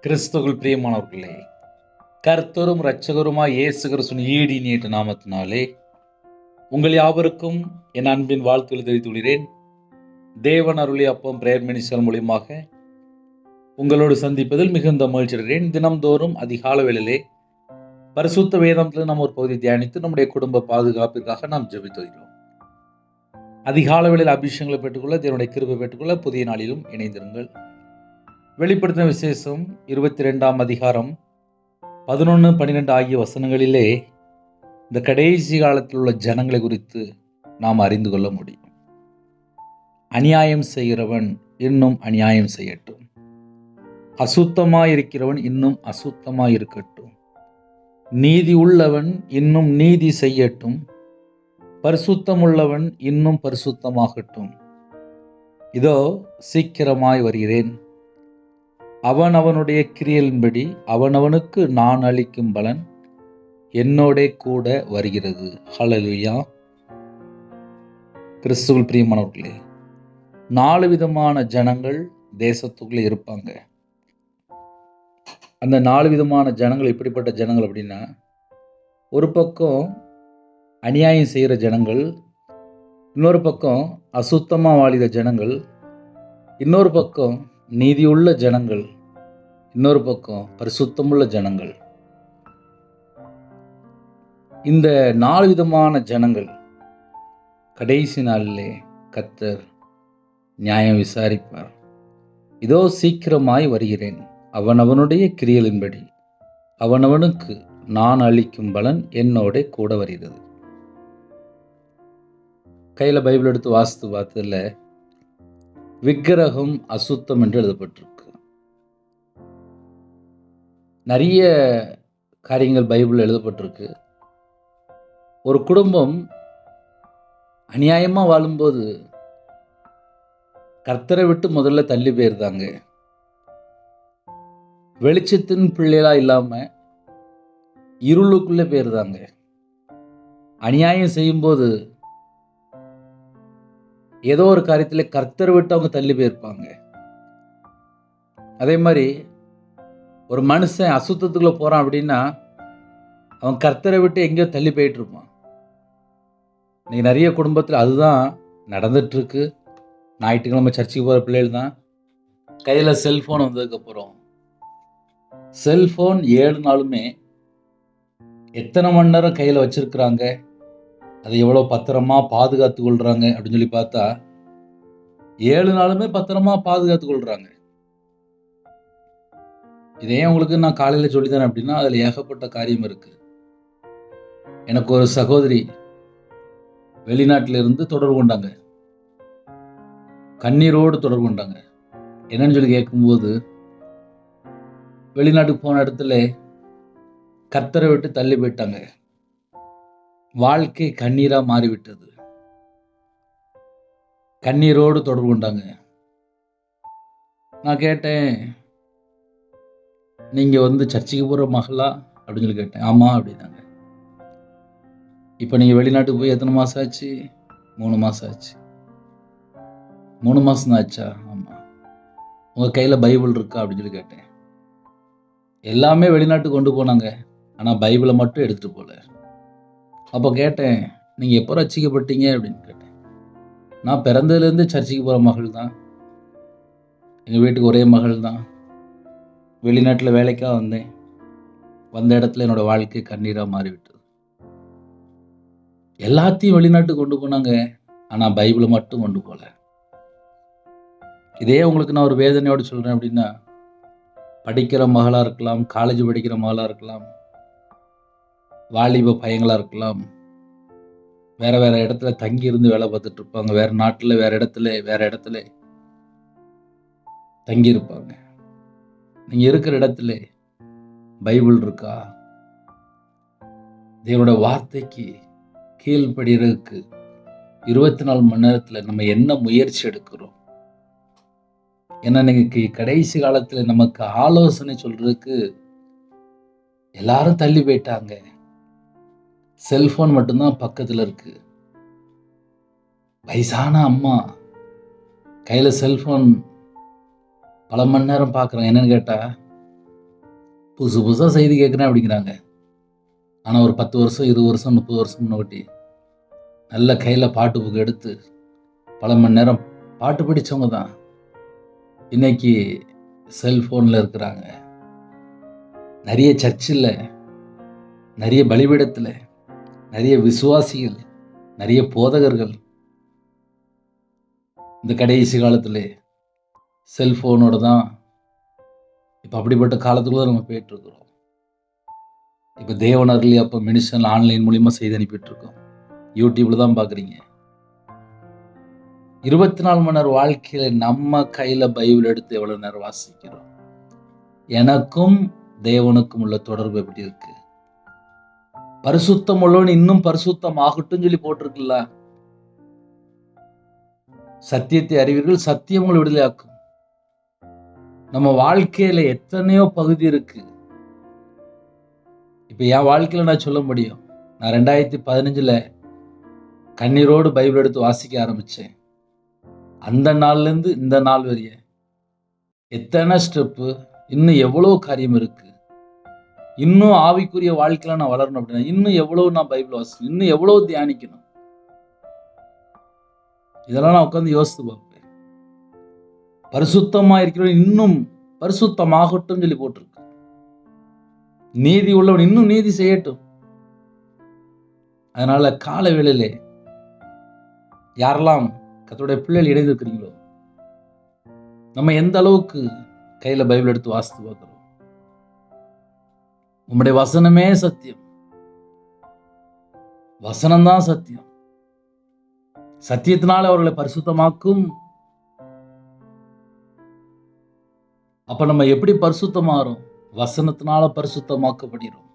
கிறிஸ்துவுக்குள் பிரியமானவர்களே, கர்த்தரும் இரட்சகருமாய் இயேசு கிறிஸ்துவின் ஈடு இனிய நாமத்தினாலே உங்கள் யாவருக்கும் என் அன்பின் வாழ்த்துக்களை தெரிவித்துக் கொள்கிறேன். தேவன் அருளிய அப்பம் பிரேயர் மினிஸ்டர் மூலியமாக உங்களோடு சந்திப்பதில் மிகுந்த மகிழ்ச்சி அடைகிறேன். தினம்தோறும் அதிகால வேளையிலே பரிசுத்த வேதத்தில் நாம் ஒரு பகுதி தியானித்து நம்முடைய குடும்ப பாதுகாப்பிற்காக நாம் ஜெபித்து வருகிறோம். அதிகால வேளையில் அபிஷேகங்களை பெற்றுக்கொள்ள, தேவனுடைய கிருபை பெற்றுக்கொள்ள புதிய நாளிலும் இணைந்திருங்கள். வெளிப்படுத்தின விசேஷம் 22ஆம் அதிகாரம் 11, 12 ஆகிய வசனங்களிலே இந்த கடைசி காலத்தில் உள்ள ஜனங்களை குறித்து நாம் அறிந்து கொள்ள முடியும். அநியாயம் செய்கிறவன் இன்னும் அநியாயம் செய்யட்டும், அசுத்தமாயிருக்கிறவன் இன்னும் அசுத்தமாயிருக்கட்டும், நீதி உள்ளவன் இன்னும் நீதி செய்யட்டும், பரிசுத்தமுள்ளவன் இன்னும் பரிசுத்தமாகட்டும். இதோ சீக்கிரமாய் வருகிறேன், அவனவனுடைய கிரியைகளின்படி அவனவனுக்கு நான் அளிக்கும் பலன் என்னோட கூட வருகிறது. ஹல்லேலூயா. கிறிஸ்துவுக்குள் பிரியமானவர்களே, 4 விதமான ஜனங்கள் தேசத்துக்குள்ளே இருப்பாங்க. அந்த 4 விதமான ஜனங்கள் எப்படிப்பட்ட ஜனங்கள் அப்படின்னா, ஒரு பக்கம் அநியாயம் செய்கிற ஜனங்கள், இன்னொரு பக்கம் அசுத்தமாக வாழிற ஜனங்கள், இன்னொரு பக்கம் நீதியுள்ள ஜனங்கள், இன்னொரு பக்கம் பரிசுத்தமுள்ள ஜனங்கள். இந்த 4 விதமான ஜனங்கள் கடைசி நாளிலே கர்த்தர் நியாயம் விசாரிப்பார். இதோ சீக்கிரமாய் வருகிறேன், அவனவனுடைய கிரியைகளின்படி அவனவனுக்கு நான் அளிக்கும் பலன் என்னோட கூட வருகிறது. கையில் பைபிள் எடுத்து வாசித்து பார்த்ததில் விக்கிரகம் அசுத்தம் என்று எழுதப்பட்டிருக்கு. நிறைய காரியங்கள் பைபிள் எழுதப்பட்டிருக்கு. ஒரு குடும்பம் அநியாயமாக வாழும்போது கர்த்தரை விட்டு முதல்ல தள்ளி போயிருந்தாங்க. வெளிச்சத்தின் பிள்ளைகளா இல்லாமல் இருளுக்குள்ளே போயிருந்தாங்க. அநியாயம் செய்யும்போது ஏதோ ஒரு காரியத்தில் கர்த்தரை விட்டு அவங்க தள்ளி போயிருப்பாங்க. அதே மாதிரி ஒரு மனுஷன் அசுத்தத்துக்குள்ளே போகிறான் அப்படின்னா அவன் கர்த்தரை விட்டு எங்கேயோ தள்ளி போயிட்டு இருப்பான். இன்னைக்கு நிறைய குடும்பத்தில் அதுதான் நடந்துட்டுருக்கு. ஞாயிற்றுக்கிழமை சர்ச்சுக்கு போகிற பிள்ளைகள் தான் கையில் செல்ஃபோன் வந்ததுக்கப்புறம் செல்ஃபோன் 7 நாளுமே எத்தனை மணி நேரம் கையில் வச்சுருக்குறாங்க, அதை எவ்வளோ பத்திரமா பாதுகாத்து கொள்கிறாங்க அப்படின்னு சொல்லி பார்த்தா 7 நாளுமே பத்திரமா பாதுகாத்து கொள்கிறாங்க. இதே உங்களுக்கு நான் காலையில் சொல்லித்தரேன் அப்படின்னா அதில் ஏகப்பட்ட காரியம் இருக்குது. எனக்கு ஒரு சகோதரி வெளிநாட்டிலிருந்து தொடர்பு கொண்டாங்க, கண்ணீரோடு தொடர்பு கொண்டாங்க. என்னன்னு சொல்லி கேட்கும்போது, வெளிநாட்டுக்கு போன இடத்துல கர்த்தரை விட்டு தள்ளி போயிட்டாங்க, வாழ்க்கை கண்ணீராக மாறிவிட்டது. கண்ணீரோடு தொடர்பு கொண்டாங்க. நான் கேட்டேன், நீங்கள் சர்ச்சுக்கு போகிற மகளா அப்படின்னு சொல்லி கேட்டேன். ஆமாம் அப்படின்னாங்க. இப்போ நீங்கள் வெளிநாட்டுக்கு போய் எத்தனை மாதம் ஆச்சு? 3 மாதம் ஆச்சு. 3 மாதம் தான் ஆச்சா? ஆமாம். உங்கள் கையில் பைபிள் இருக்கா அப்படின்னு சொல்லி கேட்டேன். எல்லாமே வெளிநாட்டுக்கு கொண்டு போனாங்க, ஆனால் பைபிளை மட்டும் எடுத்துகிட்டு போகல. அப்போ கேட்டேன், நீங்கள் எப்போ ரட்சிக்கப்பட்டீங்க அப்படின்னு கேட்டேன். நான் பிறந்ததுலேருந்து சர்ச்சுக்கு போகிற மகள் தான், எங்கள் வீட்டுக்கு ஒரே மகள் தான். வெளிநாட்டில் வேலைக்காக வந்தேன், வந்த இடத்துல என்னோடய வாழ்க்கை கண்ணீராக மாறிவிட்டது. எல்லாத்தையும் வெளிநாட்டுக்கு கொண்டு போனாங்க, ஆனால் பைபிளை மட்டும் கொண்டு போகல. இதே உங்களுக்கு நான் ஒரு வேதனையோடு சொல்கிறேன் அப்படின்னா, படிக்கிற மகளாக இருக்கலாம், காலேஜ் படிக்கிற மகளாக இருக்கலாம், வாலிப பையங்களாக இருக்கலாம், வேறு இடத்துல தங்கி இருந்து வேலை பார்த்துட்டு இருப்பாங்க, வேறு நாட்டில் வேறு இடத்துல தங்கி இருப்பாங்க. நீங்கள் இருக்கிற இடத்துல பைபிள் இருக்கா? தேவனோட வார்த்தைக்கு கீழ்ப்படுகிறதுக்கு 24 மணி நேரத்தில் நம்ம என்ன முயற்சி எடுக்கிறோம்? ஏன்னா இன்னைக்கு கடைசி காலத்தில் நமக்கு ஆலோசனை சொல்றதுக்கு எல்லாரும் தள்ளி போயிட்டாங்க. செல்போன் மட்டும்தான் பக்கத்தில் இருக்கு. வயசான அம்மா கையில் செல்ஃபோன் பல மணி நேரம் பார்க்குறேன். என்னன்னு கேட்டால் புதுசு புதுசாக செய்தி கேட்குறேன் அப்படிங்கிறாங்க. ஆனால் ஒரு 10 வருஷம் 20 வருஷம் 30 வருஷம் முன்னாடி நல்ல கையில் பாட்டு புக்கு எடுத்து பல மணி நேரம் பாட்டு படித்தவங்க தான் இன்னைக்கு செல்ஃபோனில் இருக்கிறாங்க. நிறைய சர்ச்சில், நிறைய பலிபீடத்தில், நிறைய விசுவாசிகள், நிறைய போதகர்கள் இந்த கடைசி காலத்தில் செல்ஃபோனோட தான் இப்போ அப்படிப்பட்ட காலத்துக்குள்ள நம்ம போயிட்டுருக்குறோம். இப்போ தேவனர்களே அப்போ மினிஷன் ஆன்லைன் மூலிமா செய்தி அனுப்பிட்டுருக்கோம். யூடியூப்பில் தான் பார்க்குறீங்க. 24 மணி நேரம் வாழ்க்கையில் நம்ம கையில் பைபிள் எடுத்து எவ்வளோ நேரம் வாசிக்கிறோம்? எனக்கும் தேவனுக்கும் உள்ள தொடர்பு எப்படி இருக்கு? பரிசுத்தம் உள்ளவன் இன்னும் பரிசுத்தம் ஆகட்டும் சொல்லி போட்டிருக்குல்ல. சத்தியத்தை அறிவீர்கள், சத்தியம் உங்களை விடுதலையாக்கும். நம்ம வாழ்க்கையில எத்தனையோ பகுதி இருக்கு. இப்ப என் வாழ்க்கையில நான் சொல்ல முடியும். நான் 2015 கண்ணீரோடு பைபிள் எடுத்து வாசிக்க ஆரம்பிச்சேன். அந்த நாள்ல இருந்து இந்த நாள் வரைய எத்தனை ஸ்டெப்பு, இன்னும் எவ்வளவு காரியம் இருக்கு. இன்னும் ஆவிக்குரிய வாழ்க்கையில நான் வளரணும் அப்படின்னா இன்னும் எவ்வளவு நான் பைபிள் வாசிக்கணும், இன்னும் எவ்வளவு தியானிக்கணும். இதெல்லாம் நான் உட்காந்து யோசித்து பார்ப்பேன். பரிசுத்தமா இருக்கிறவன் இன்னும் பரிசுத்தமாகட்டும் சொல்லி போட்டிருக்கு. நீதி உள்ளவன் இன்னும் நீதி செய்யட்டும். அதனால கால வேளையிலே யாரெல்லாம் கர்த்தருடைய பிள்ளைகள் இணைந்திருக்கிறீங்களோ, நம்ம எந்த அளவுக்கு கையில பைபிள் எடுத்து வாசித்து பார்க்கிறோம். உம்முடைய வசனமே சத்தியம், வசனம்தான் சத்தியம். சத்தியத்தினால அவர்களை பரிசுத்தமாக்கும். அப்ப நம்ம எப்படி பரிசுத்தமாறோம்? வசனத்தினால பரிசுத்தமாக்கப்படுகிறோம்.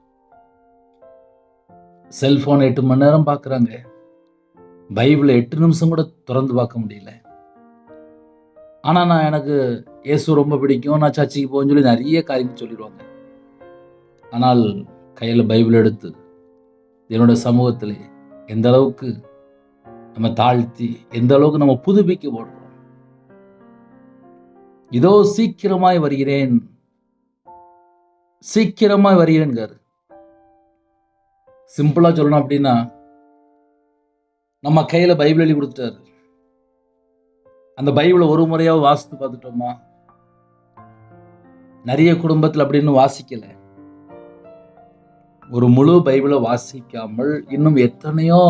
செல்போன் 8 மணி நேரம் பார்க்குறாங்க, பைபிளை 8 நிமிஷம் கூட திறந்து பார்க்க முடியல. ஆனா நான் எனக்கு இயேசு ரொம்ப பிடிக்கும், நான் சர்ச்சுக்கு போகணும்னு சொல்லி நிறைய காரியம் சொல்லிடுவாங்க. ஆனால் கையில பைபிள் எடுத்து என்னோட சமூகத்திலே எந்த அளவுக்கு நம்ம தாழ்த்தி, எந்த அளவுக்கு நம்ம புதுப்பிக்க போடுறோம். இதோ சீக்கிரமாய் வருகிறேன், சீக்கிரமாய் வருகிறேன். சிம்பிளா சொல்லணும் அப்படின்னா, நம்ம கையில பைபிள் எழுதி கொடுத்தாரு. அந்த பைபிளை ஒரு முறையாவது வாசித்து பார்த்துட்டோமா? நிறைய குடும்பத்தில் அப்படின்னு வாசிக்கல. ஒரு முழு பைபிளை வாசிக்காமல் இன்னும் எத்தனையோ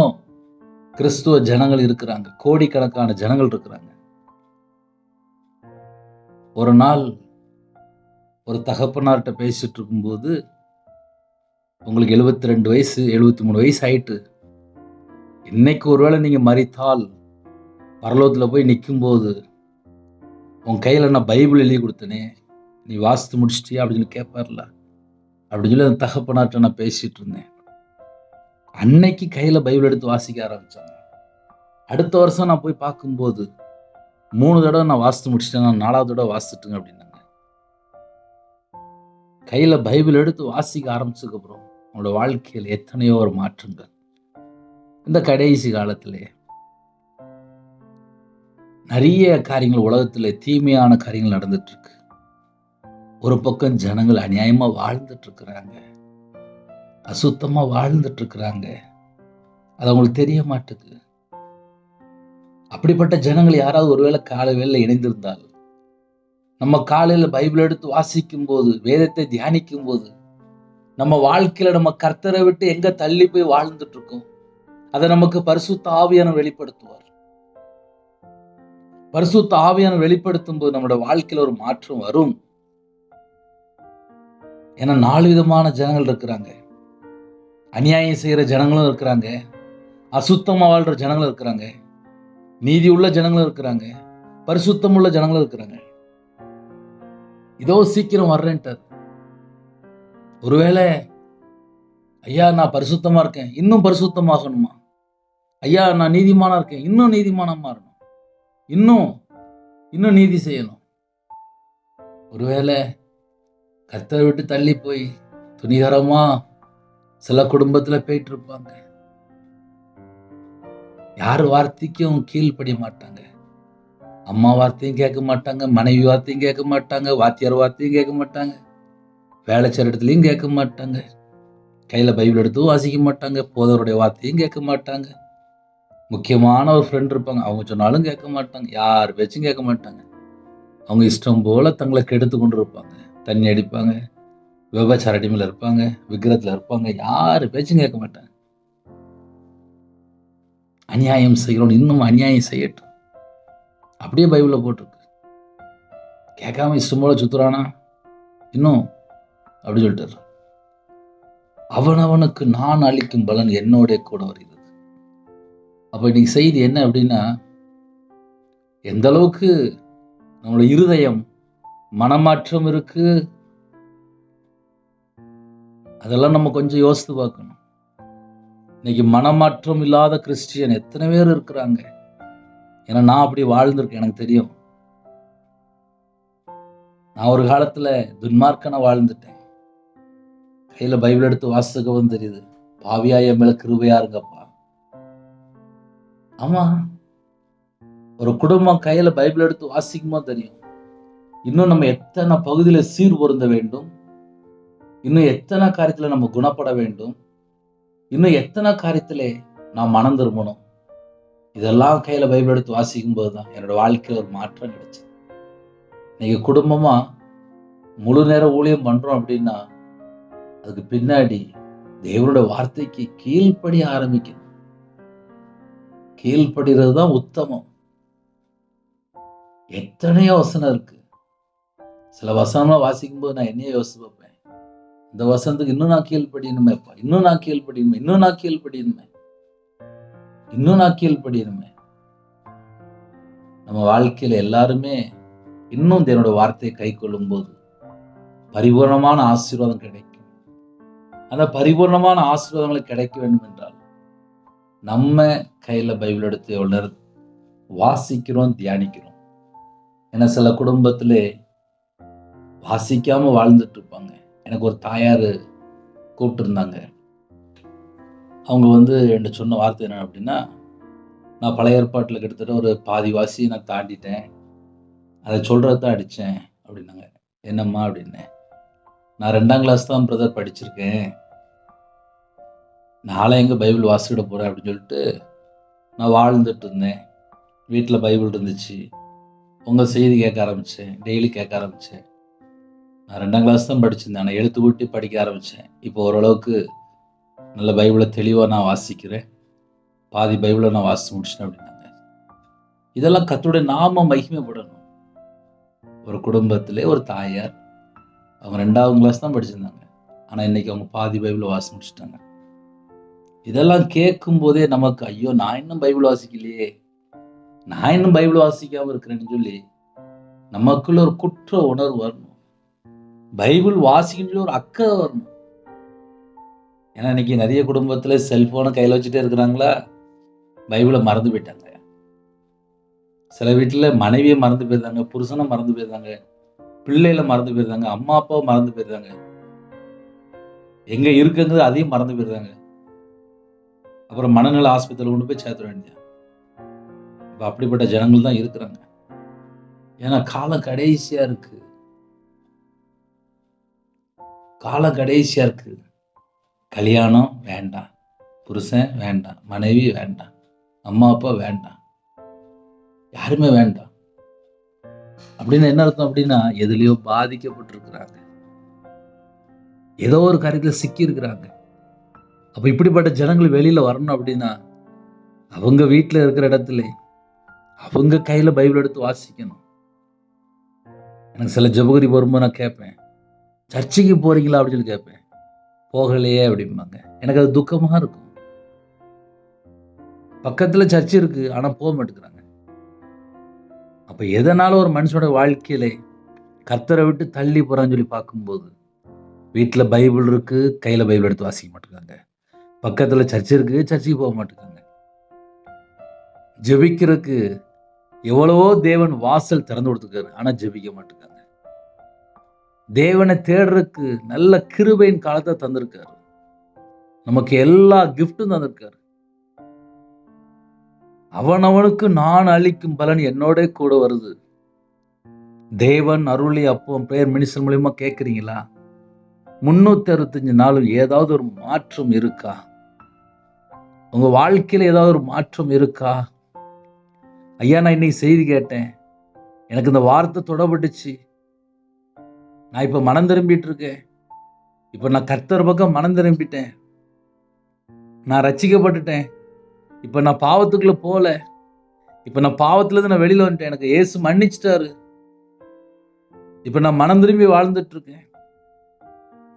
கிறிஸ்துவ ஜனங்கள் இருக்கிறாங்க, கோடிக்கணக்கான ஜனங்கள் இருக்கிறாங்க. ஒரு நாள் ஒரு தகப்பனார்கிட்ட பேசிட்டு இருக்கும்போது, உங்களுக்கு 72 வயசு 73 வயசு ஆயிட்டு, இன்னைக்கு ஒருவேளை நீங்க மரித்தால் பரலோகத்தில் போய் நிற்கும்போது உன் கையில் நான் பைபிள் எழுதி கொடுத்தனே, நீ வாசித்து முடிச்சிட்டியா அப்படின்னு சொல்லி கேட்பார்ல. அப்படின்னு சொல்லி அந்த தகப்பனார்கிட்ட நான் பேசிட்டு இருந்தேன். அன்னைக்கு கையில் பைபிள் எடுத்து வாசிக்க ஆரம்பிச்சாங்க. அடுத்த வருஷம் நான் போய் பார்க்கும்போது 3 தடவை நான் வாசித்து முடிச்சிட்டேன், நான் 4வது தடவை வாசிட்டுங்க அப்படின்னாங்க. கையில் பைபிள் எடுத்து வாசிக்க ஆரம்பிச்சதுக்கு அப்புறம் அவங்களோட வாழ்க்கையில் எத்தனையோ ஒரு மாற்றங்கள். இந்த கடைசி காலத்திலே நிறைய காரியங்கள் உலகத்தில் தீமையான காரியங்கள் நடந்துட்டு இருக்கு. ஒரு பக்கம் ஜனங்கள் அநியாயமா வாழ்ந்துட்டு இருக்கிறாங்க, அசுத்தமா வாழ்ந்துட்டு இருக்கிறாங்க. அது அவங்களுக்கு தெரிய மாட்டுது. அப்படிப்பட்ட ஜனங்கள் யாராவது ஒருவேளை காலை வேளையில இணைந்திருந்தால், நம்ம காலையில பைபிள் எடுத்து வாசிக்கும் போது, வேதத்தை தியானிக்கும் போது, நம்ம வாழ்க்கையில நம்ம கர்த்தரை விட்டு எங்க தள்ளி போய் வாழ்ந்துட்டு இருக்கோம், அதை நமக்கு பரிசுத்த ஆவியானவர் வெளிப்படுத்துவார். பரிசுத்த ஆவியானவர் வெளிப்படுத்தும் போது நம்மளோட வாழ்க்கையில ஒரு மாற்றம் வரும். ஏன்னா 4 விதமான ஜனங்கள் இருக்கிறாங்க. அநியாயம் செய்யற ஜனங்களும் இருக்கிறாங்க, அசுத்தமா வாழ்ற ஜனங்களும் இருக்கிறாங்க, நீதி உள்ள ஜனங்களும் இருக்கிறாங்க, பரிசுத்தம் உள்ள ஜனங்களும் இருக்கிறாங்க. இதோ சீக்கிரம் வர்றேன்ட்டார். ஒருவேளை ஐயா நான் பரிசுத்தமா இருக்கேன், இன்னும் பரிசுத்தமாகணுமா? ஐயா நான் நீதிமானா இருக்கேன், இன்னும் நீதிமானா மாறணும், இன்னும் நீதி செய்யணும். ஒருவேளை கர்த்தரை விட்டு தள்ளி போய் துணிகரமா சில குடும்பத்துல போயிட்டு இருப்பாங்க. யார் வார்த்தைக்கும் கீழ்ப்படிய மாட்டாங்க. அம்மா வார்த்தையும் கேட்க மாட்டாங்க, மனைவி வார்த்தையும் கேட்க மாட்டாங்க, வாத்தியார் வார்த்தையும் கேட்க மாட்டாங்க, வேலை செய்கிற இடத்துலையும் கேட்க மாட்டாங்க, கையில் பைபிள் எடுத்து வாசிக்க மாட்டாங்க, போதவருடைய வார்த்தையும் கேட்க மாட்டாங்க. முக்கியமான ஒரு ஃப்ரெண்ட் இருப்பாங்க, அவங்க சொன்னாலும் கேட்க மாட்டாங்க, யார் பேச்சும் கேட்க மாட்டாங்க. அவங்க இஷ்டம் போல தங்களை கெடுத்து கொண்டு இருப்பாங்க. தண்ணி அடிப்பாங்க, விபச்சார அடிமையில் இருப்பாங்க, விக்கிரத்தில் இருப்பாங்க, யார் பேச்சும் கேட்க மாட்டாங்க. அநியாயம் செய்கிறோம், இன்னும் அநியாயம் செய்யட்டும், அப்படியே பைபிளில் போட்டிருக்கு. கேட்காம இஷ்டம் போல சுத்துறானா இன்னும் அப்படி சொல்லிட்டார். அவனவனுக்கு நான் அளிக்கும் பலன் என்னோட கூட வருகிறது. அப்ப இன்னைக்கு செய்தி என்ன அப்படின்னா, எந்த அளவுக்கு நம்மளோட இருதயம் மனமாற்றம் இருக்கு, அதெல்லாம் நம்ம கொஞ்சம் யோசித்து பார்க்கணும். இன்னைக்கு மனமாற்றம் இல்லாத கிறிஸ்டியன் எத்தனை பேர் இருக்கிறாங்க? ஏன்னா நான் அப்படி வாழ்ந்திருக்கேன், எனக்கு தெரியும். நான் ஒரு காலத்துல துன்மார்க்கனா வாழ்ந்துட்டேன். கையில பைபிள் எடுத்து வாசிக்கவும் தெரியுது, பாவியா என் மேல கிருபையா இருங்கப்பா. ஆமா, ஒரு குடும்பம் கையில பைபிள் எடுத்து வாசிக்குமோ தெரியும், இன்னும் நம்ம எத்தனை பகுதியில சீர் பொருந்த வேண்டும், இன்னும் எத்தனை காரியத்துல நம்ம குணப்பட வேண்டும், இன்னும் எத்தனை காரியத்திலே நான் மனம் திரும்பணும். இதெல்லாம் கையில பைபிள் எடுத்து வாசிக்கும் போதுதான் என்னோட வாழ்க்கையில ஒரு மாற்றம் கிடைச்சு. இன்னைக்கு குடும்பமா முழு நேர ஊழியம் பண்றோம் அப்படின்னா அதுக்கு பின்னாடி தேவனுடைய வார்த்தைக்கு கீழ்ப்படிய ஆரம்பிக்கணும். கீழ்ப்படுகிறது தான் உத்தமம். எத்தனையோ வசனம் இருக்கு. சில வசனம்லாம் வாசிக்கும் போது நான் என்னையே யோசிச்சு பார்ப்பேன், இந்த வசனத்துக்கு இன்னும் நான் கீழ்ப்படியணுமேப்பா, இன்னும் நான் கீழ்ப்படியணுமே, இன்னும் நான் கீழ்ப்படியணுமே, இன்னும் நான் கீழ்ப்படியணுமே. நம்ம வாழ்க்கையில எல்லாருமே இன்னும் தேவனுடைய வார்த்தையை கை கொள்ளும் போது பரிபூர்ணமான ஆசீர்வாதம் கிடைக்கும். அந்த பரிபூர்ணமான ஆசீர்வாதங்கள் கிடைக்க வேண்டும் என்றால் நம்ம கையில பைபிள் எடுத்து எவ்வளவு நேரம் வாசிக்கிறோம், தியானிக்கிறோம். ஏன்னா சில குடும்பத்திலே வாசிக்காம வாழ்ந்துட்டு இருப்பாங்க. எனக்கு ஒரு தாயார் கூப்பிட்டு இருந்தாங்க. அவங்க என்கிட்ட சொன்ன வார்த்தை என்ன அப்படின்னா, நான் பழைய ஏற்பாட்டில் கிட்டத்தட்ட ஒரு பாதி வாசி நான் தாண்டிட்டேன், அதை சொல்றதான் அடித்தேன் அப்படின்னாங்க. என்னம்மா அப்படின்னேன். நான் 2ஆம் கிளாஸ் தான் பிரதர் படிச்சிருக்கேன், நாளை எங்கே பைபிள் வாசிக்கிட போகிறேன் அப்படின்னு சொல்லிட்டு நான் வாழ்ந்துட்டு இருந்தேன். வீட்டில் பைபிள் இருந்துச்சு, உங்கள் செய்தி கேட்க ஆரம்பித்தேன், டெய்லி கேட்க ஆரம்பித்தேன். நான் 2ஆம் கிளாஸ் தான் படிச்சிருந்தேன், ஆனால் எழுத்து கூட்டி படிக்க ஆரம்பித்தேன். இப்போ ஓரளவுக்கு நல்ல பைபிளை தெளிவாக நான் வாசிக்கிறேன், பாதி பைபிளை நான் வாசித்து முடிச்சிட்டேன் அப்படின்னாங்க. இதெல்லாம் கர்த்தருடைய நாம மகிமைப்படணும். ஒரு குடும்பத்திலே ஒரு தாயார், அவங்க 2ஆம் கிளாஸ் தான் படிச்சிருந்தாங்க, ஆனால் இன்னைக்கு அவங்க பாதி பைபிளை வாசி முடிச்சிட்டாங்க. இதெல்லாம் கேட்கும் போதே நமக்கு ஐயோ நான் இன்னும் பைபிள் வாசிக்கலையே, நான் இன்னும் பைபிள் வாசிக்காம இருக்கிறேன்னு சொல்லி நமக்குள்ள ஒரு குற்ற உணர்வு வரணும். பைபிள் வாசிக்கின்ற ஒரு அக்கறை வரணும். ஏன்னா இன்னைக்கு நிறைய குடும்பத்துல செல்போனை கையில வச்சுட்டே இருக்கிறாங்களா, பைபிளை மறந்து போயிட்டாங்க. சில வீட்டுல மனைவியை மறந்து போயிருந்தாங்க, புருஷனை மறந்து போயிருந்தாங்க, பிள்ளைகளை மறந்து போயிருந்தாங்க, அம்மா அப்பாவை மறந்து போயிருந்தாங்க, எங்க இருக்குங்கிறது அதையும் மறந்து போயிருந்தாங்க. அப்புறம் மனநல ஆஸ்பத்திரியில் கொண்டு போய் சேர்த்துட வேண்டிய. இப்போ அப்படிப்பட்ட ஜனங்கள் தான் இருக்கிறாங்க. ஏன்னா காலம் கடைசியா இருக்கு, காலம் கடைசியா இருக்கு. கல்யாணம் வேண்டாம், புருஷன் வேண்டாம், மனைவி வேண்டாம், அம்மா அப்பா வேண்டாம், யாருமே வேண்டாம். அப்படின்னு என்ன அர்த்தம் அப்படின்னா, எதுலயோ பாதிக்கப்பட்டிருக்கிறாங்க, ஏதோ ஒரு காரியத்தில் சிக்கி இருக்கிறாங்க. அப்ப இப்படிப்பட்ட ஜனங்கள் வெளியில வரணும் அப்படின்னா அவங்க வீட்டில் இருக்கிற இடத்துல அவங்க கையில பைபிள் எடுத்து வாசிக்கணும். எனக்கு சில ஜெபகுரி வரும்போது நான் கேட்பேன், சர்ச்சைக்கு போறீங்களா அப்படின்னு சொல்லி கேட்பேன். போகலையே அப்படிம்பாங்க. எனக்கு அது துக்கமா இருக்கும். பக்கத்துல சர்ச்சை இருக்கு, ஆனா போக மாட்டேங்கிறாங்க. அப்ப எதனால ஒரு மனுஷனோட வாழ்க்கையில கர்த்தரை விட்டு தள்ளி போறான்னு சொல்லி பார்க்கும்போது, வீட்டுல பைபிள் இருக்கு, கையில பைபிள் எடுத்து வாசிக்க மாட்டேங்கிறாங்க. பக்கத்துல சர்ச்சை இருக்கு, சர்ச்சைக்கு போக மாட்டேங்கிறாங்க. ஜெபிக்கிறதுக்கு எவ்வளவோ தேவன் வாசல் திறந்து கொடுத்துருக்காரு, ஆனா ஜெபிக்க மாட்டேங்கிறாங்க. தேவனை தேடுறதுக்கு நல்ல கிருபையின் காலத்தை தந்திருக்காரு, நமக்கு எல்லா கிஃப்டும் தந்திருக்காரு. அவனவனுக்கு நான் அளிக்கும் பலன் என்னோட கூட வருது. தேவன் அருளி அப்போ பிரேயர் மினிஸ்டர் மூலியமா கேட்குறீங்களா? 365 நாளும் ஏதாவது ஒரு மாற்றம் இருக்கா? உங்க வாழ்க்கையில ஏதாவது ஒரு மாற்றம் இருக்கா? ஐயா, நான் இன்னைக்கு செய்தி கேட்டேன், எனக்கு இந்த வார்த்தை தொடப்பட்டுச்சு, நான் இப்ப மனம் திரும்பிட்டு இருக்கேன், இப்ப நான் கர்த்தர் பக்கம் மனம் திரும்பிட்டேன், நான் ரட்சிக்கப்பட்டுட்டேன், இப்ப நான் பாவத்துக்குள்ள போல, இப்ப நான் பாவத்துல இருந்து நான் வெளியில வந்துட்டேன், எனக்கு இயேசு மன்னிச்சிட்டாரு, இப்ப நான் மனம் திரும்பி வாழ்ந்துட்டு இருக்கேன்,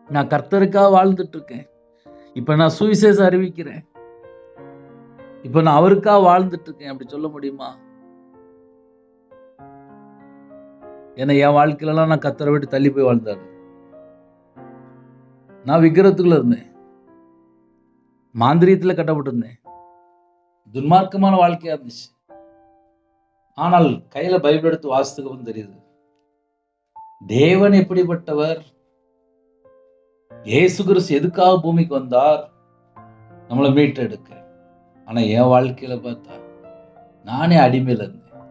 நான் கர்த்தருக்காக வாழ்ந்துட்டு இருக்கேன், இப்ப நான் சுவிசேஷம் அறிவிக்கிறேன், இப்ப நான் அவருக்காக வாழ்ந்துட்டு இருக்கேன், அப்படி சொல்ல முடியுமா? ஏன்னா என் வாழ்க்கையிலலாம் நான் கர்த்தரை விட்டு தள்ளி போய் வாழ்ந்தாரு. நான் விக்கிரத்துக்குள்ள இருந்தேன், மாந்திரியத்துல கட்டப்பட்டிருந்தேன், துன்மார்க்கமான வாழ்க்கையா இருந்துச்சு. ஆனால் கையில பைபிள் எடுத்து வாசித்துக்கவும் தெரியுது, தேவன் எப்படிப்பட்டவர், இயேசு கிறிஸ்து எதுக்காக பூமிக்கு வந்தார், நம்மளை மீட்டு எடுக்க. ஆனா என் வாழ்க்கையில பார்த்தா நானே அடிமையில இருந்தேன்.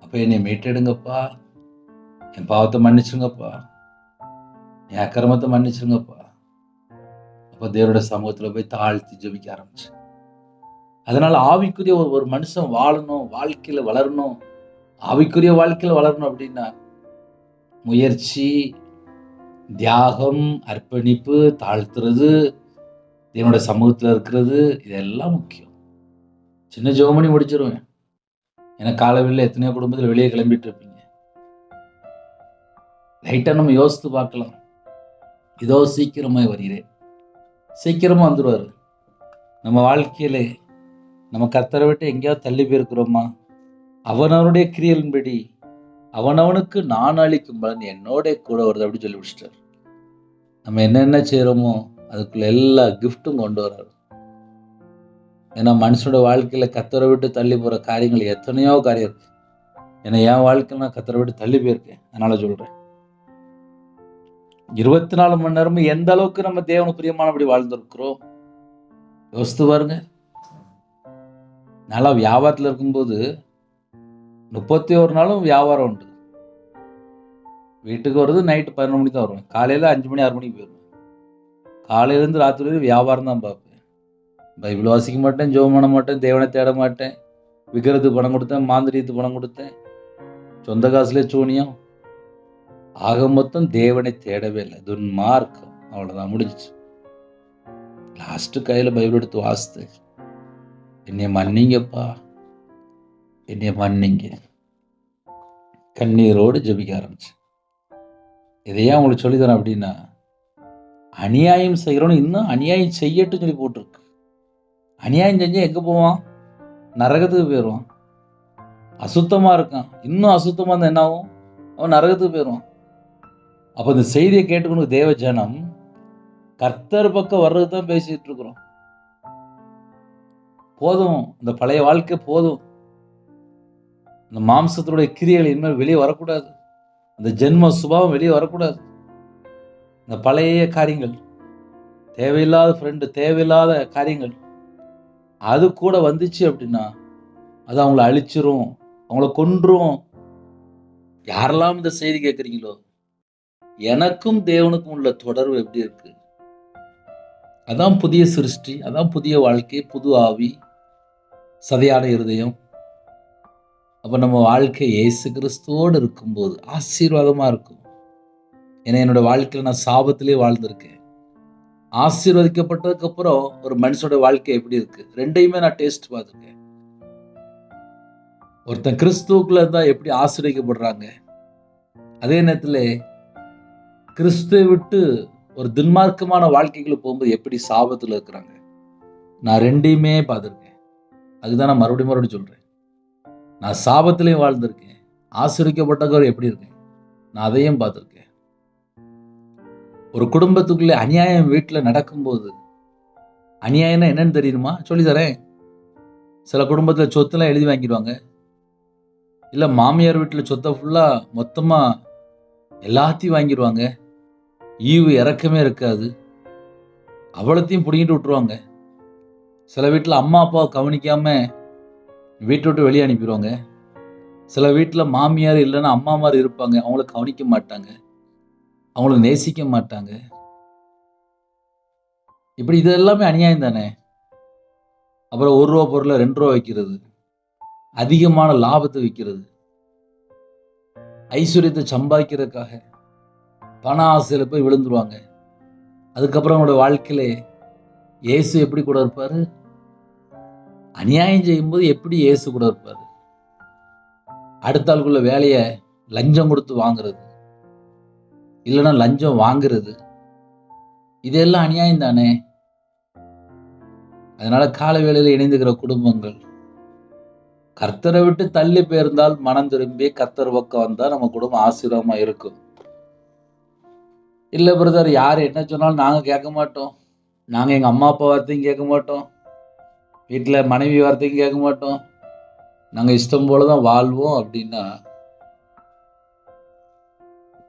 அப்ப என்னை மீட்டெடுங்கப்பா, என் பாவத்தை மன்னிச்சுங்கப்பா, என் அக்கிரமத்தை மன்னிச்சுங்கப்பா. அப்ப தேவனுடைய சமூகத்துல போய் தாழ்த்தி ஜெபிக்க ஆரம்பிச்சு. அதனால ஆவிக்குரிய ஒரு மனுஷன் வாழணும், வாழ்க்கையில வளரணும், ஆவிக்குரிய வாழ்க்கையில வளரணும் அப்படின்னா முயற்சி, தியாகம், அர்ப்பணிப்பு, தாழ்த்துறது, என்னோட சமூகத்துல இருக்கிறது, இதெல்லாம் முக்கியம். சின்ன ஜெபம் பண்ணி முடிச்சிருவேன். ஏன்னா காலையில் எத்தனையோ குடும்பத்தில் வெளியே கிளம்பிட்டு இருப்பீங்க. லைட்டா நம்ம யோசித்து பார்க்கலாம், இதோ சீக்கிரமா வருகிறேன், சீக்கிரமா வந்துடுவாரு. நம்ம வாழ்க்கையில நம்ம கர்த்தரை விட்டு எங்கேயாவது தள்ளி போயிருக்கிறோமா? அவனவனுடைய கிரியலின்படி அவனவனுக்கு நான் அளிக்கும் பலன் என்னோட கூட வருது அப்படி சொல்லி முடிச்சிட்டார். நம்ம என்னென்ன செய்யறோமோ அதுக்குள்ள எல்லா கிஃப்டும் கொண்டு வர்றாரு. ஏன்னா மனுஷனோட வாழ்க்கையில கர்த்தரை விட்டு தள்ளி போற காரியங்கள் எத்தனையோ காரியம் இருக்கு. ஏன்னா என் வாழ்க்கையில நான் கர்த்தரை விட்டு தள்ளி போயிருக்கேன். அதனால சொல்றேன், 24 மணி நேரமும் எந்த அளவுக்கு நம்ம தேவனுக்கு பிரியமானபடி வாழ்ந்திருக்கிறோம் யோசித்து பாருங்க. நல்லா வியாபாரத்தில் இருக்கும்போது 31 நாளும் வியாபாரம் உண்டு. வீட்டுக்கு வருது நைட்டு 11 மணிக்கு தான் வருவேன். காலையில் 5 மணி 6 மணிக்கு போயிடுவேன். காலையிலேருந்து ராத்திரி வரைக்கும் வியாபாரம் தான் பார்ப்பேன். பைபிள் வாசிக்க மாட்டேன், ஜெபம் பண்ண மாட்டேன், தேவனை தேட மாட்டேன், விக்கிரத்துக்கு பணம் கொடுத்தேன், மாந்திரியத்துக்கு பணம் கொடுத்தேன், சொந்த காசுலேயே சூனியம். ஆக மொத்தம் தேவனை தேடவே இல்லை, துன்மார்க்கம். அவ்வளோதான், முடிஞ்சிச்சு. லாஸ்ட்டு கையில் பைபிள் எடுத்து வாசித்து, என்னை மன்னிங்கப்பா, என்னை மன்னிங்க, கண்ணீரோடு ஜெபிக்க ஆரம்பிச்சு. இதையே அவங்களுக்கு சொல்லித்தரேன் அப்படின்னா, அநியாயம் செய்கிறோன்னு இன்னும் அநியாயம் செய்யட்டும் சொல்லி போட்டிருக்கு. அநியாயம் செஞ்சு எங்கே போவான்? நரகத்துக்கு போயிடுவான். அசுத்தமாக இருக்கான், இன்னும் அசுத்தமாக இருந்தால் என்ன ஆகும்? அவன் நரகத்துக்கு போயிடுவான். அப்போ இந்த செய்தியை கேட்டுக்கணும் தேவ ஜனம், கர்த்தர் பக்கம் வர்றது தான் பேசிட்டு இருக்கிறோம். போதும், இந்த பழைய வாழ்க்கை போதும், இந்த மாம்சத்தினுடைய கிரியைகள் இனிமேல் வெளியே வரக்கூடாது, அந்த ஜென்ம சுபாவம் வெளியே வரக்கூடாது. இந்த பழைய காரியங்கள், தேவையில்லாத ஃப்ரெண்டு, தேவையில்லாத காரியங்கள், அது கூட வந்துச்சு அப்படின்னா அது அவங்கள அழிச்சிரும், அவங்கள கொன்றும். யாரெல்லாம் இந்த செய்தி கேட்குறீங்களோ, எனக்கும் தேவனுக்கும் உள்ள தொடர்பு எப்படி இருக்கு? அதான் புதிய சிருஷ்டி, அதான் புதிய வாழ்க்கை, புது ஆவி, சதையான இருதயம். அப்போ நம்ம வாழ்க்கை இயேசு கிறிஸ்துவோடு இருக்கும்போது ஆசீர்வாதமாக இருக்கும். ஏன்னா என்னோட வாழ்க்கையில் நான் சாபத்திலே வாழ்ந்திருக்கேன். ஆசீர்வதிக்கப்பட்டதுக்கு அப்புறம் ஒரு மனுஷனோட வாழ்க்கை எப்படி இருக்கு, ரெண்டையுமே நான் டேஸ்ட் பார்த்துருக்கேன். ஒருத்தன் கிறிஸ்துவுக்குள்ள இருந்தா எப்படி ஆசீர்வதிக்கப்படுறாங்க, அதே நேரத்தில் கிறிஸ்துவை விட்டு ஒரு துன்மார்க்கமான வாழ்க்கைக்குள்ள போகும்போது எப்படி சாபத்தில் இருக்கிறாங்க. நான் ரெண்டையுமே பார்த்துருக்கேன். அதுதான் நான் மறுபடியும் சொல்றேன். நான் சாபத்திலையும் வாழ்ந்திருக்கேன், ஆசீர்வதிக்கப்பட்டவர் எப்படி இருக்கேன், நான் அதையும் பார்த்துருக்கேன். ஒரு குடும்பத்துக்குள்ளே அநியாயம் வீட்டில் நடக்கும்போது, அநியாயம்னா என்னன்னு தெரியுமா? சொல்லித்தரேன். சில குடும்பத்தில் சொத்தெல்லாம் எழுதி வாங்கிடுவாங்க. இல்லை மாமியார் வீட்டில் சொத்தை ஃபுல்லாக மொத்தமாக எல்லாத்தையும் வாங்கிடுவாங்க. ஈவு இறக்கமே இருக்காது, அவ்வளோத்தையும் பிடிங்கிட்டு விட்டுருவாங்க. சில வீட்டில் அம்மா அப்பாவை கவனிக்காம வீட்டை விட்டு வெளியே அனுப்பிடுவாங்க. சில வீட்டில் மாமியார் இல்லைன்னா அம்மா மாதிரி இருப்பாங்க, அவங்கள கவனிக்க மாட்டாங்க, அவங்கள நேசிக்க மாட்டாங்க. இப்படி இது எல்லாமே அநியாயம் தானே. அப்புறம் ₹1 பொருளை ₹2 வைக்கிறது, அதிகமான லாபத்தை விற்கிறது, ஐஸ்வர்யத்தை சம்பாதிக்கிறதுக்காக பண ஆசையில போய் விழுந்துருவாங்க. அதுக்கப்புறம் அவங்களோட வாழ்க்கையில இயேசு எப்படி கூட இருப்பாரு? அநியாயம் செய்யும்போது எப்படி இயேசு கூட இருப்பாரு? அடுத்த ஆளுக்குள்ள வேலையை லஞ்சம் கொடுத்து வாங்குறது, இல்லைன்னா லஞ்சம் வாங்குறது, இதெல்லாம் அநியாயம் தானே. அதனால கால வேளையில இணைந்துக்கிற குடும்பங்கள் கர்த்தரை விட்டு தள்ளி போயிருந்தால் மனம் திரும்பி கர்த்தர் பக்கம் வந்தா நம்ம குடும்பம் ஆசீர்வாதமா இருக்கும். இல்ல பிரதர், யார் என்ன சொன்னாலும் நாங்க கேட்க மாட்டோம், நாங்க எங்க அம்மா அப்பா வார்த்தையும் கேட்க மாட்டோம், வீட்டுல மனைவி வார்த்தையும் கேட்க மாட்டோம், நாங்க இஷ்டம் போலதான் வாழ்வோம் அப்படின்னா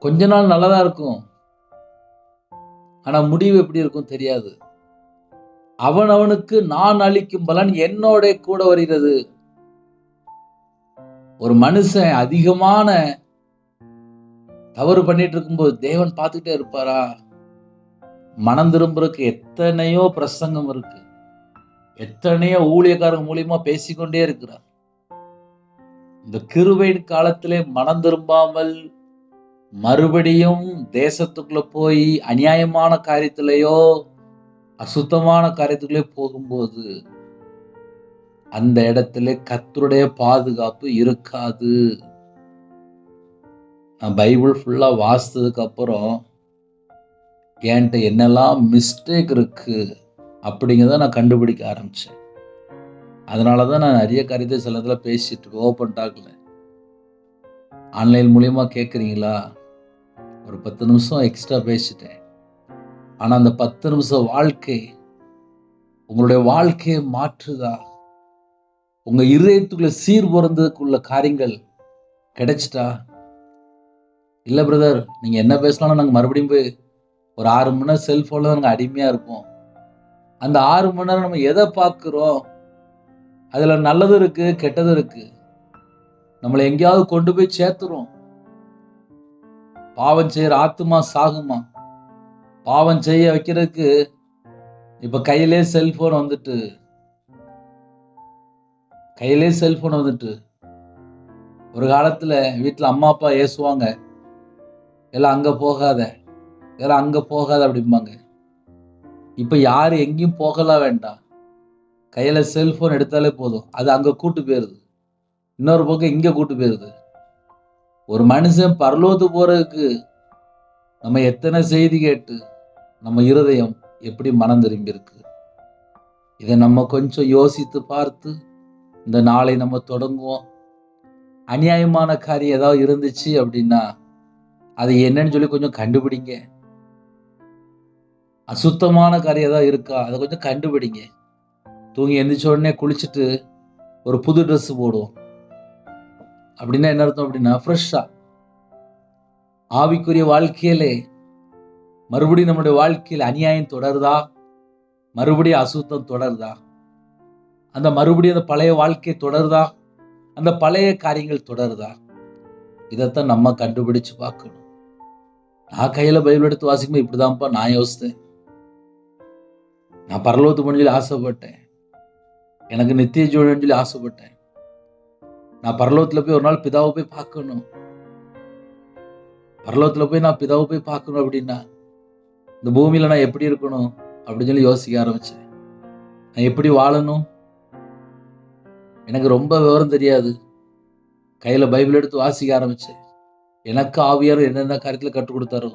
கொஞ்ச நாள் நல்லதா இருக்கும். ஆனா முடிவு எப்படி இருக்கும் தெரியாது. அவனுக்கு நான் அளிக்கும் பலன் என்னோட கூட வருகிறது. ஒரு மனுஷன் அதிகமான தவறு பண்ணிட்டு இருக்கும்போது தேவன் பார்த்துட்டே இருப்பாரா? மனம் திரும்புறதுக்கு எத்தனையோ பிரசங்கம் இருக்கு, எத்தனையோ ஊழியக்காரங்க மூலியமா பேசிக்கொண்டே இருக்கிறார். இந்த கிருபையின் காலத்திலே மனம் திரும்பாமல் மறுபடியும் தேசத்துக்குள்ள போய் அநியாயமான காரியத்திலேயோ அசுத்தமான காரியத்துக்குள்ளே போகும்போது அந்த இடத்துல கர்த்தருடைய பாதுகாப்பு இருக்காது. நான் பைபிள் ஃபுல்லா வாசித்ததுக்கு அப்புறம் என்கிட்ட என்னெல்லாம் மிஸ்டேக் இருக்கு அப்படிங்கிறத நான் கண்டுபிடிக்க ஆரம்பிச்சேன். அதனாலதான் நான் நிறைய காரியத்தை சில இடத்துல பேசிட்டு ஓப்பன் டாக்ல ஆன்லைன் மூலியமா கேட்குறீங்களா, ஒரு 10 நிமிஷம் எக்ஸ்ட்ரா பேசிட்டேன். ஆனா அந்த 10 நிமிஷம் வாழ்க்கை உங்களுடைய வாழ்க்கையை மாற்றுதா? உங்க இருதயத்துக்குள்ள சீர் பொருந்ததுக்குள்ள காரியங்கள் கிடைச்சிட்டா? இல்ல பிரதர், நீங்க என்ன பேசலாம், நாங்க மறுபடியும் போய் ஒரு 6 மணி நேரம் செல்போன்ல நாங்க அடிமையா இருப்போம். அந்த 6 மணி நேரம் நம்ம எதை பார்க்கிறோம்? அதுல நல்லது இருக்கு, கெட்டது இருக்கு. நம்மளை எங்கேயாவது கொண்டு போய் சேர்த்துரும். பாவம் செய்யற ஆத்துமா சாகுமா? பாவம் செய்ய வைக்கிறதுக்கு இப்ப கையிலே செல்போன் வந்துட்டு ஒரு காலத்துல வீட்டுல அம்மா அப்பா ஏசுவாங்க, எல்லாம் அங்க போகாத, எல்லாம் அங்க போகாத அப்படிம்பாங்க. இப்ப யாரு எங்கேயும் போகலாம் வேண்டாம், கையில செல்போன் எடுத்தாலே போதும், அது அங்க கூட்டு போயிருது, இன்னொரு பக்கம் இங்க கூட்டு போயிருது. ஒரு மனுஷன் பரலோகத்துக்கு போறதுக்கு நம்ம எத்தனை செய்தி கேட்டு நம்ம இருதயம் எப்படி மனம் திரும்பி இருக்கு? இதை நம்ம கொஞ்சம் யோசித்து பார்த்து இந்த நாளை நம்ம தொடங்குவோம். அநியாயமான காரியம் ஏதாவது இருந்துச்சு அப்படின்னா அது என்னன்னு சொல்லி கொஞ்சம் கண்டுபிடிங்க. அசுத்தமான காரியம் ஏதாவது இருக்கா அதை கொஞ்சம் கண்டுபிடிங்க. தூங்கி எந்திரிச்ச உடனே குளிச்சுட்டு ஒரு புது ட்ரெஸ் போடுவோம் அப்படின்னா என்ன அர்த்தம் அப்படின்னா ஃப்ரெஷ்ஷா ஆவிக்குரிய வாழ்க்கையிலே மறுபடியும் நம்முடைய வாழ்க்கையில் அநியாயம் தொடருதா, மறுபடியும் அசுத்தம் தொடருதா, அந்த மறுபடியும் அந்த பழைய வாழ்க்கை தொடருதா, அந்த பழைய காரியங்கள் தொடருதா, இதைத்தான் நம்ம கண்டுபிடிச்சு பார்க்கணும். நான் கையில பைபிள் எடுத்து வாசிக்கும்போது இப்படிதான்ப்பா நான் யோசித்தேன். நான் பரலோகத்துக்கு போகணும்னு சொல்லி ஆசைப்பட்டேன், எனக்கு நித்திய ஜீவன் சொல்லி ஆசைப்பட்டேன். நான் பரலோகத்துல போய் ஒரு நாள் பிதாவை போய் பார்க்கணும், பரலோகத்துல போய் நான் பிதாவை போய் பார்க்கணும் அப்படின்னா இந்த பூமியில நான் எப்படி இருக்கணும் அப்படின்னு சொல்லி யோசிக்க ஆரம்பிச்சேன். நான் எப்படி வாழணும், எனக்கு ரொம்ப விவரம் தெரியாது. கையில பைபிள் எடுத்து வாசிக்க ஆரம்பிச்சேன். எனக்கு ஆவியார் என்னென்ன காரியத்துல கற்றுக் கொடுத்தாரோ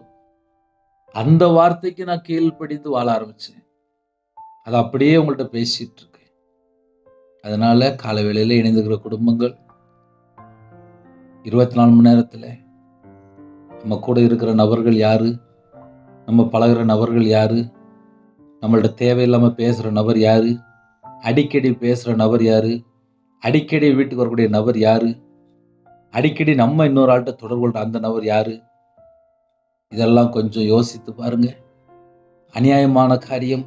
அந்த வார்த்தைக்கு நான் கீழ்ப்படிந்து வாழ ஆரம்பிச்சேன். அதை அப்படியே உங்கள்கிட்ட பேசிட்டு இருக்கேன். அதனால காலை வேளையில இணைந்துக்கிற குடும்பங்கள் 24 மணி நேரத்துல நம்ம கூட இருக்கிற நபர்கள் யாரு, நம்ம பழகிற நபர்கள் யாரு, நம்மள்ட்ட தேவையில்லாம பேசுற நபர் யாரு, அடிக்கடி பேசுற நபர் யாரு, அடிக்கடி வீட்டுக்கு வரக்கூடிய நபர் யாரு, அடிக்கடி நம்ம இன்னொரு ஆள்கிட்ட தொடர்பு கொள்ற அந்த நபர் யாரு, இதெல்லாம் கொஞ்சம் யோசித்து பாருங்க. அநியாயமான காரியம்,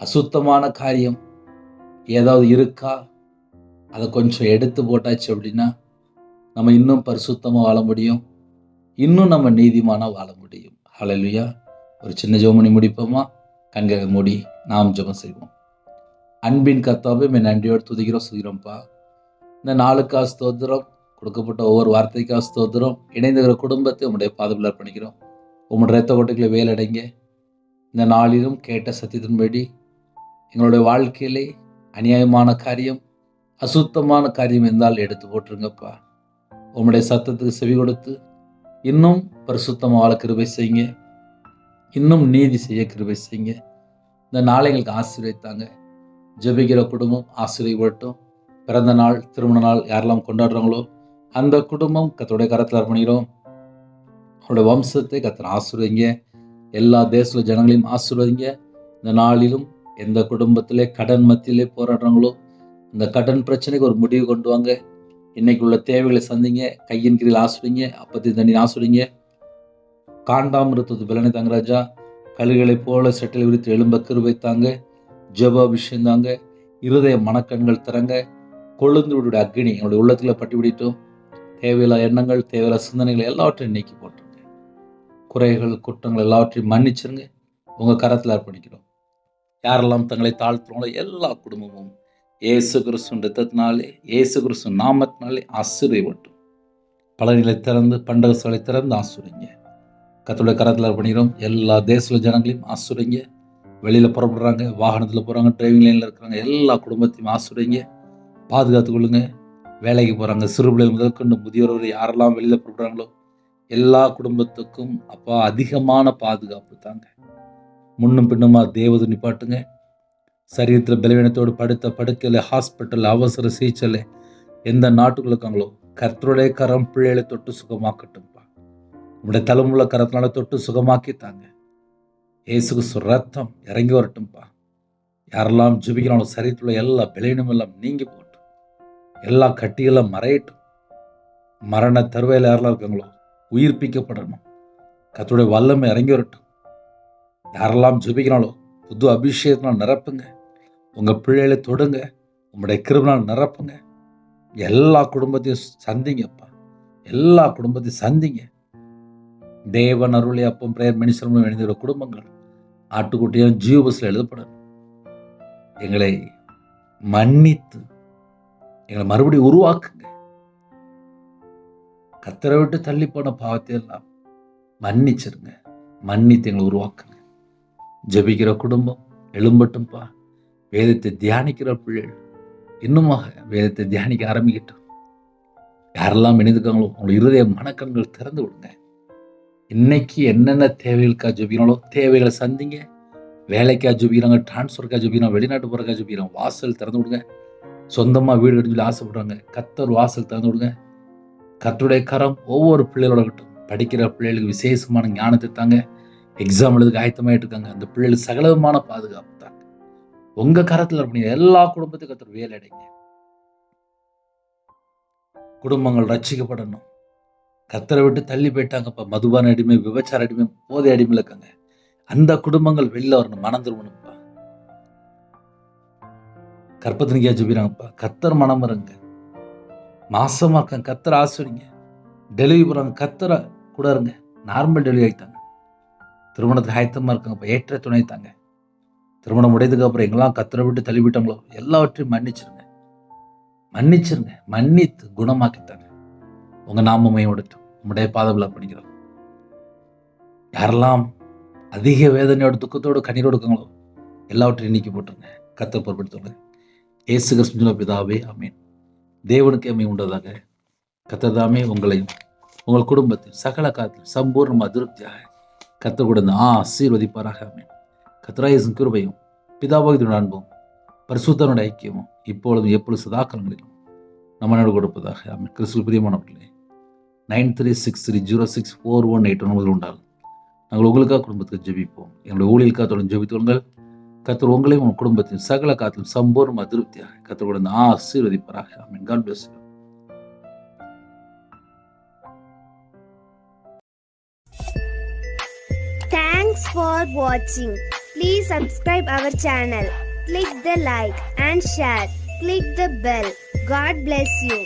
அசுத்தமான காரியம் ஏதாவது இருக்கா, அதை கொஞ்சம் எடுத்து போட்டாச்சு அப்படின்னா நம்ம இன்னும் பரிசுத்தமா வாழ முடியும், இன்னும் நம்ம நீதிமானா வாழ முடியும். ஹல்லேலூயா. ஒரு சின்ன ஜெபம் பண்ணி முடிப்போமா? கண்களை மூடி நாம் ஜெபம் செய்வோம். அன்பின் கர்த்தாவே, நன்றியோடு துதிக்கிறோம், சொல்கிறோம்ப்பா. இந்த நாளுக்காக ஸ்தோத்திரம், கொடுக்கப்பட்ட ஒவ்வொரு வார்த்தைக்காக ஸ்தோத்திரம். இணைந்துகிற குடும்பத்தை உம்முடைய பாதத்தில் அர்ப்பணிக்கிறோம். உம்முடைய இரத்த கோட்டைகளை வேலடைங்க. இந்த நாளிலும் கேட்ட சத்தியத்தின்படி எங்களுடைய வாழ்க்கையிலே அநியாயமான காரியம், அசுத்தமான காரியம் இருந்தால் எடுத்து போட்டுருங்கப்பா. உம்முடைய சத்தத்துக்கு செவி கொடுத்து இன்னும் பரிசுத்தமாக வாழ கிருபை செய்யுங்க. இன்னும் நீதி செய்ய கிருபை செய்யுங்க. இந்த நாளை எங்களுக்கு ஆசீர்வதித்தாங்க. ஜெபிக்கிற குடும்பம் ஆசீர்வதிப்பட்டும். பிறந்த நாள், திருமண நாள் யாரெல்லாம் கொண்டாடுறாங்களோ அந்த குடும்பம் கர்த்தருடைய கரத்தில் அர்ப்பணிக்கிறோம். அவருடைய வம்சத்தை கர்த்தர் ஆசீர்வதிங்க. எல்லா தேச ஜனங்களையும் ஆசீர்வதிங்க. இந்த நாளிலும் எந்த குடும்பத்திலே கடன் மத்தியிலே போராடுறாங்களோ அந்த கடன் பிரச்சனைக்கு ஒரு முடிவு கொண்டு வாங்க. இன்னைக்கு உள்ள தேவைகளை சந்திங்க. கையின் கீழில் ஆசிரிங்க, அப்பத்தின் தண்ணி ஆசிரிங்க. காண்டாமிருத்தது பலனை தாங்க ராஜா. கழுகுகளை போல செட்டில் விரித்து எழும்ப கிருபை தாங்க. ஜெப அபிஷேகம் தாங்க. இருதய மனக்கண்கள் திறங்க. கொழுந்து விடுடைய அக்னி என்னுடைய உள்ளத்தில் பட்டி பிடிட்டும். தேவையில்லா எண்ணங்கள், தேவையில்லா சிந்தனைகள் எல்லாவற்றையும் நீக்கி போட்டுருங்க. குறைகள், குற்றங்கள் எல்லாவற்றையும் மன்னிச்சிருங்க. உங்கள் கரத்தில் அர்ப்பணிக்கிறோம். யாரெல்லாம் தங்களை தாழ்த்துறவங்களோ எல்லா குடும்பமும் இயேசு கிறிஸ்துவின் இரத்தத்தினாலே, இயேசு கிறிஸ்துவின் நாமத்தினாலே ஆசீர்வதிப்பட்டும். பலனிலை திறந்து, பண்டக சாலை திறந்து ஆசீர்வதிங்க. கர்த்தருடைய கரத்தில் அர்ப்பணிக்கிறோம். எல்லா தேச ஜனங்களையும் ஆசீர்வதிங்க. வெளியில் புறப்படுறாங்க, வாகனத்தில் போகிறாங்க, டிரைவிங் லைனில் இருக்கிறாங்க, எல்லா குடும்பத்தையும் ஆசீர்வதிங்க. பாதுகாத்து கொள்ளுங்க. வேலைக்கு போகிறாங்க, சிறு பிள்ளைகள் முதற்கொண்டு முதியோர் யாரெல்லாம் வெளியில் புறப்படுறாங்களோ எல்லா குடும்பத்துக்கும் அப்பா அதிகமான பாதுகாப்பு தாங்க. முன்னும் பின்னுமா தேவதை நிப்பாட்டுங்க. சரீரத்தில் பலவீனத்தோடு படுத்த படுக்கையில், ஹாஸ்பிட்டல், அவசர சிகிச்சையில் எந்த நாட்டுக்குள்ள இருக்காங்களோ கர்த்தருடைய கரம் பிள்ளைகளை தொட்டு சுகமாக்கட்டும்ப்பா. உங்களுடைய தலைமுள்ள கரத்தினால தொட்டு சுகமாக்கித்தாங்க. இயேசுக்கு ரத்தம் இறங்கி வரட்டும்ப்பா. யாரெல்லாம் ஜெபிக்கிறாங்களோ சரீரத்தில் எல்லா பலவீனமும் எல்லாம் நீங்கி போட்டும். எல்லா கட்டிகளும் மறையட்டும். மரண தருவையில் யாரெல்லாம் இருக்காங்களோ உயிர்ப்பிக்கப்படணும். கர்த்தருடைய வல்லமை இறங்கி வரட்டும். யாரெல்லாம் ஜெபிக்கிறாங்களோ புது அபிஷேகத்தினால் நிரப்புங்க. உங்கள் பிள்ளைகளை தொடுங்க. உங்களுடைய கிருபையினால் நிரப்புங்க. எல்லா குடும்பத்தையும் சந்திங்கப்பா. எல்லா குடும்பத்தையும் சந்திங்க. தேவன் அருளை அப்பம் பிரேயர் மினிஸ்டர் எழுதுகிற குடும்பங்கள் ஆட்டுக்குட்டியும் ஜீவபஸில் எழுதப்படணும். எங்களை மன்னித்து எங்களை மறுபடியும் உருவாக்குங்க. கர்த்தரை விட்டு தள்ளி போன பாவத்தை எல்லாம் மன்னிச்சிருங்க. மன்னித்து எங்களை உருவாக்குங்க. ஜெபிக்கிற குடும்பம் எழும்பட்டும்ப்பா. வேதத்தை தியானிக்கிற பிள்ளைகள் இன்னுமாக வேதத்தை தியானிக்க ஆரம்பிக்கட்டும். யாரெல்லாம் இணைந்துக்காங்களோ உங்களுடைய இருதய மனக்கண்கள் திறந்து விடுங்க. இன்னைக்கு என்னென்ன தேவைகளுக்காக ஜெபிக்கிறாங்களோ தேவைகளை சந்திங்க. வேலைக்காக ஜெபிக்கிறாங்க, டிரான்ஸ்ஃபருக்காக ஜெபிக்கிறாங்க, வெளிநாட்டு போகிறக்காக ஜெபிக்கிறாங்க, வாசல் திறந்து விடுங்க. சொந்தமாக வீடு கட்டி சொல்லி ஆசைப்படுறாங்க, கர்த்தர் வாசல் திறந்து விடுங்க. கர்த்தருடைய கரம் ஒவ்வொரு பிள்ளைகளோட இருக்கட்டும். படிக்கிற பிள்ளைகளுக்கு விசேஷமான ஞானத்தை தாங்க. எக்ஸாம் எழுதுக்கு ஆயத்தமாயிட்டு இருக்காங்க, அந்த பிள்ளைகளுக்கு சகலமான பாதுகாப்பு தாங்க. உங்க கரத்தில் இருப்பீங்க. எல்லா குடும்பத்துக்கும் கர்த்தர் வேலையடைங்க. குடும்பங்கள் ரட்சிக்கப்படணும். கர்த்தரை விட்டு தள்ளி போயிட்டாங்கப்பா. மதுபான அடிமை, விபச்சார அடிமை, போதை அடிமையில் இருக்காங்க. அந்த குடும்பங்கள் வெளில வரணும், மனம் திரும்பணும்ப்பா. கற்பத்தினிக்கா ஜெபிக்கிறாங்கப்பா. கர்த்தர் மனம் இருங்க. மாசமா இருக்காங்க, கர்த்தர் ஆசிரிங்க. டெலிவரி போறாங்க, கர்த்தரை கூட இருங்க. நார்மல் டெலிவரி ஆயிட்டாங்க. திருமணத்துக்கு ஆயத்தமாக இருக்காங்கப்பா. ஏற்ற துணை தாங்க. திருமணம் உடையதுக்கு அப்புறம் எங்கெல்லாம் கர்த்தரை விட்டு தள்ளிவிட்டாங்களோ எல்லாவற்றையும் மன்னிச்சிருங்க. மன்னிச்சிருங்க. மன்னித்து குணமாக்கித்தாங்க. உங்கள் நாமமையும் எடுத்தும் உங்களுடைய பாதவில் அர்ப்பணிக்கிறோம். யாரெல்லாம் அதிக வேதனையோட துக்கத்தோடு கண்ணீரோடு இருக்காங்களோ எல்லாவற்றையும் நீக்கி போட்டுருங்க. கர்த்தர் பொறுப்படுத்துங்க. இயேசு கிறிஸ்துவின் பிதாவே, ஆமென். தேவனுக்கு அமை உண்டதாக. கர்த்தர் தாமே உங்களையும் உங்கள் குடும்பத்தில் சகல காலத்தில் சம்பூர்ணமாக திருப்தியாக கர்த்தர் கூட ஆசீர்வதிப்பாராக. ஆமென். கர்த்தராகிய இயேசுவின் கிருபையும் பிதாவாகிய அன்பும் பரிசுத்தனுடைய ஐக்கியமும் இப்பொழுதும் எப்பொழுது சதாகாலங்களிலும் நம்மளோடு கொடுப்பதாக. ஆமென். கிறிஸ்துவுக்குள் பிரியமானவர்களே, 9363064181 உண்டாகும். நாங்கள் உங்களுக்காக குடும்பத்துக்கு ஜெபிப்போம். எங்களுடைய ஊழியலுக்காக தொடர்ந்து ஜெபித்துள்ளுங்கள். கர்த்தர் உங்களையும் உங்கள் குடும்பத்தின் சகல காலத்திலும் சம்பூர்ணமாக திருப்தியாக கர்த்தர் கூட ஆசீர்வதிப்பாராக. ஆமென். God bless you. Thanks for watching. Please subscribe our channel. Click the like and share. Click the bell. God bless you.